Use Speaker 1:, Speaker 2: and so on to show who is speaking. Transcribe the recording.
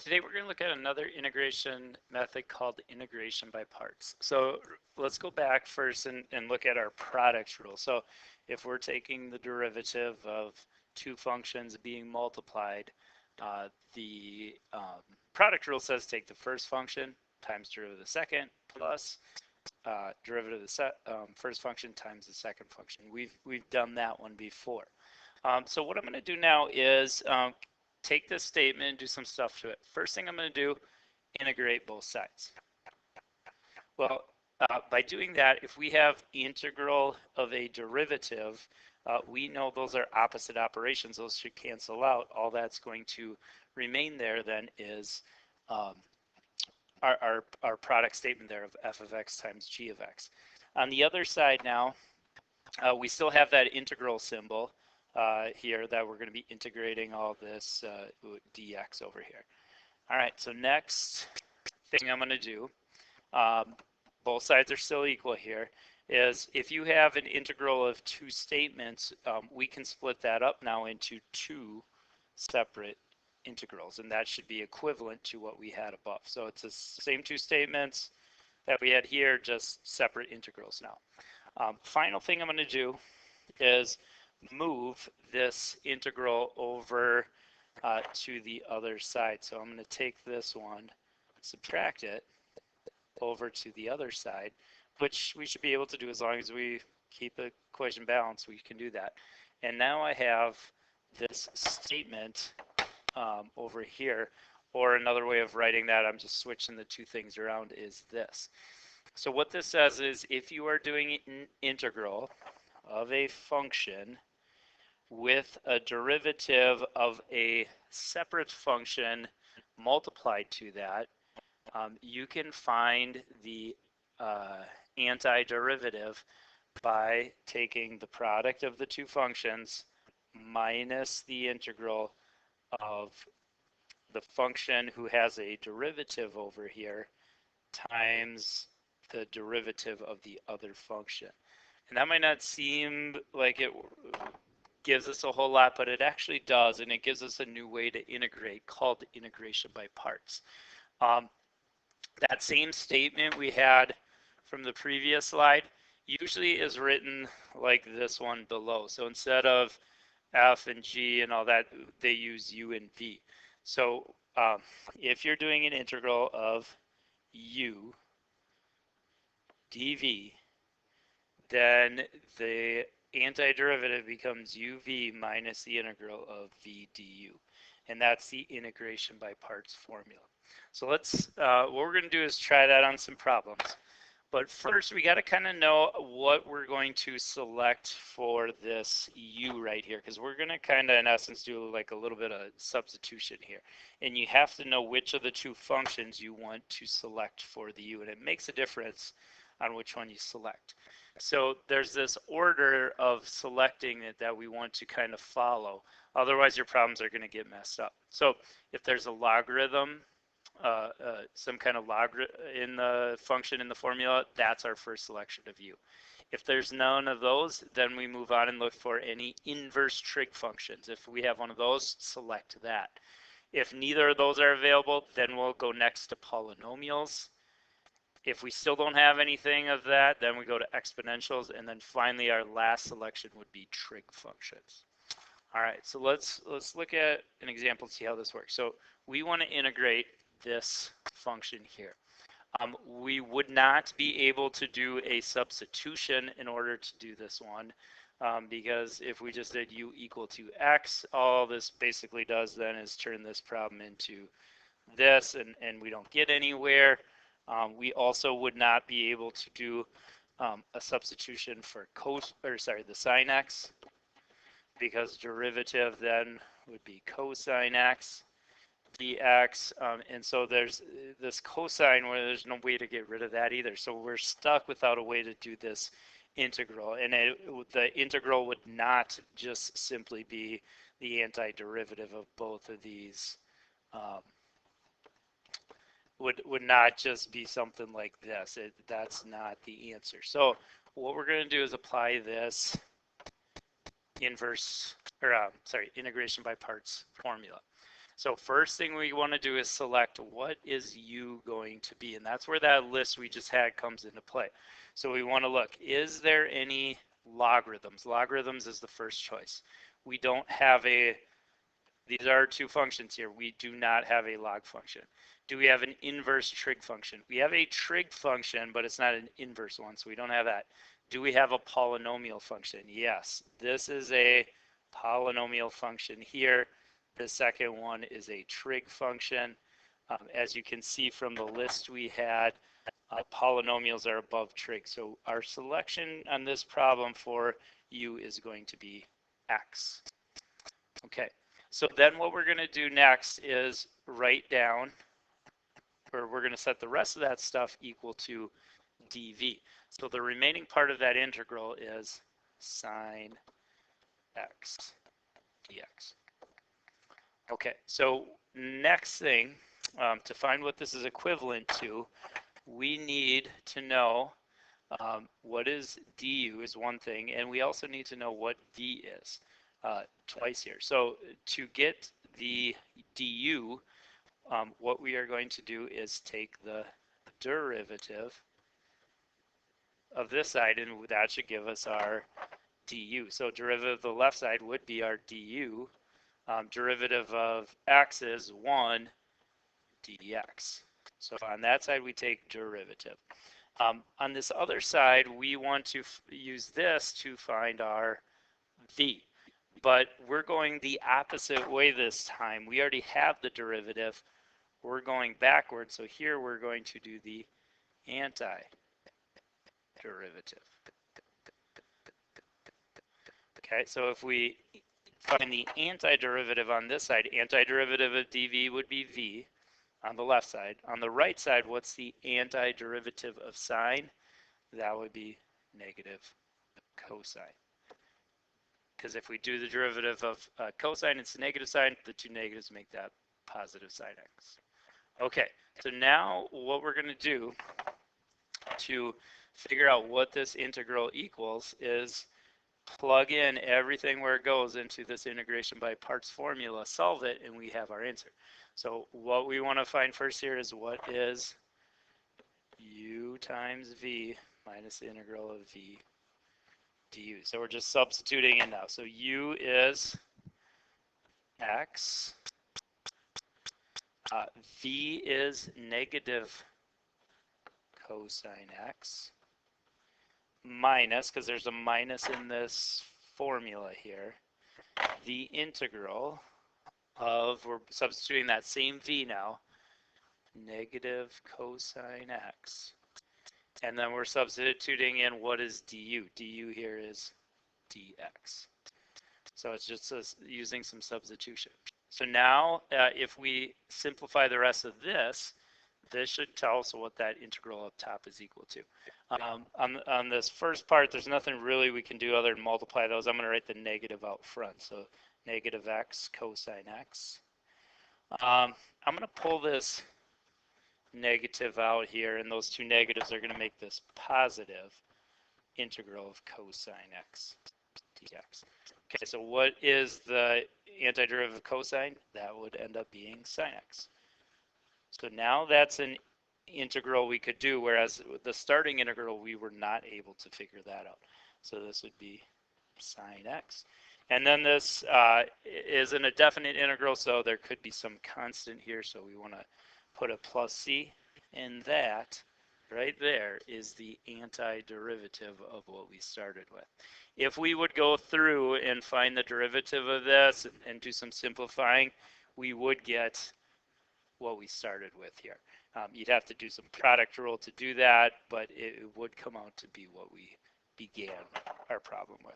Speaker 1: Today we're going to look at another integration method called integration by parts. So let's go back first and look at our product rule. So if we're taking the derivative of two functions being multiplied, the product rule says take the first function times derivative of the second plus derivative of the first function times the second function. We've done that one before. So what I'm going to do now is take this statement and do some stuff to it. First thing I'm going to do, integrate both sides. Well, by doing that, if we have integral of a derivative, we know those are opposite operations. Those should cancel out. All that's going to remain there then is our product statement there of f of x times g of x. On the other side now, we still have that integral symbol here that we're going to be integrating all this dx over here. All right, so next thing I'm going to do, both sides are still equal here, is if you have an integral of two statements, we can split that up now into two separate integrals, and that should be equivalent to what we had above. So it's the same two statements that we had here, just separate integrals now. Final thing I'm going to do is move this integral over to the other side. So I'm going to take this one, subtract it over to the other side, which we should be able to do as long as we keep the equation balanced. We can do that. And now I have this statement over here, or another way of writing that, I'm just switching the two things around, is this. So what this says is if you are doing an integral of a function with a derivative of a separate function multiplied to that, you can find the antiderivative by taking the product of the two functions minus the integral of the function who has a derivative over here times the derivative of the other function. And that might not seem like it gives us a whole lot, but it actually does, and it gives us a new way to integrate called integration by parts. That same statement we had from the previous slide usually is written like this one below. So instead of f and g and all that, they use u and v. So if you're doing an integral of u dv, then the antiderivative becomes uv minus the integral of v du. And that's the integration by parts formula. So let's, what we're going to do is try that on some problems. But first, we got to kind of know what we're going to select for this u right here, because we're going to kind of, in essence, do like a little bit of substitution here. And you have to know which of the two functions you want to select for the u, and it makes a difference on which one you select. So there's this order of selecting it that we want to kind of follow. Otherwise, your problems are going to get messed up. So if there's a logarithm, some kind of logarithm in the function in the formula, that's our first selection of u. If there's none of those, then we move on and look for any inverse trig functions. If we have one of those, select that. If neither of those are available, then we'll go next to polynomials. If we still don't have anything of that, then we go to exponentials, and then finally our last selection would be trig functions. All right, so let's look at an example to see how this works. So we want to integrate this function here. We would not be able to do a substitution in order to do this one, because if we just did u equal to x, all this basically does then is turn this problem into this, and we don't get anywhere. We also would not be able to do a substitution for the sine x, because derivative then would be cosine x dx, and so there's this cosine where there's no way to get rid of that either. So we're stuck without a way to do this integral, and the integral would not just simply be the antiderivative of both of these. Would not just be something like this. That's not the answer. So what we're going to do is apply this integration by parts formula. So first thing we want to do is select what is u going to be, and that's where that list we just had comes into play. So we want to look, is there any logarithms? Logarithms is the first choice. We don't have a, these are our two functions here. We do not have a log function. Do we have an inverse trig function? We have a trig function, but it's not an inverse one, so we don't have that. Do we have a polynomial function? Yes, this is a polynomial function here. The second one is a trig function. As you can see from the list we had, polynomials are above trig. So our selection on this problem for u is going to be x. Okay, so then what we're going to do next is write down, or we're going to set the rest of that stuff equal to dv. So the remaining part of that integral is sine x dx. Okay, so next thing, to find what this is equivalent to, we need to know what is du is one thing, and we also need to know what v is twice here. So to get the du, what we are going to do is take the derivative of this side, and that should give us our du. So derivative of the left side would be our du. Derivative of x is 1 dx. So on that side, we take derivative. On this other side, we want to use this to find our v. But we're going the opposite way this time. We already have the derivative. We're going backwards. So here we're going to do the antiderivative. Okay, so if we find the antiderivative on this side, antiderivative of dv would be v on the left side. On the right side, what's the antiderivative of sine? That would be negative cosine. Because if we do the derivative of cosine, it's a negative sign. The two negatives make that positive sine x. Okay, so now what we're going to do to figure out what this integral equals is plug in everything where it goes into this integration by parts formula, solve it, and we have our answer. So what we want to find first here is what is u times v minus the integral of v du. So we're just substituting in now. So u is x, v is negative cosine x, minus, because there's a minus in this formula here, the integral of, we're substituting that same v now, negative cosine x. And then we're substituting in what is du. Du here is dx. So it's just using some substitution. So now if we simplify the rest of this, this should tell us what that integral up top is equal to. On this first part, there's nothing really we can do other than multiply those. I'm going to write the negative out front. So negative x cosine x. I'm going to pull this negative out here, and those two negatives are going to make this positive integral of cosine x dx. Okay, so what is the antiderivative of cosine? That would end up being sine x. So now that's an integral we could do, whereas with the starting integral, we were not able to figure that out. So this would be sine x. And then this isn't a definite integral, so there could be some constant here, so we want to put a plus c, and that right there is the antiderivative of what we started with. If we would go through and find the derivative of this and do some simplifying, we would get what we started with here. You'd have to do some product rule to do that, but it would come out to be what we began our problem with.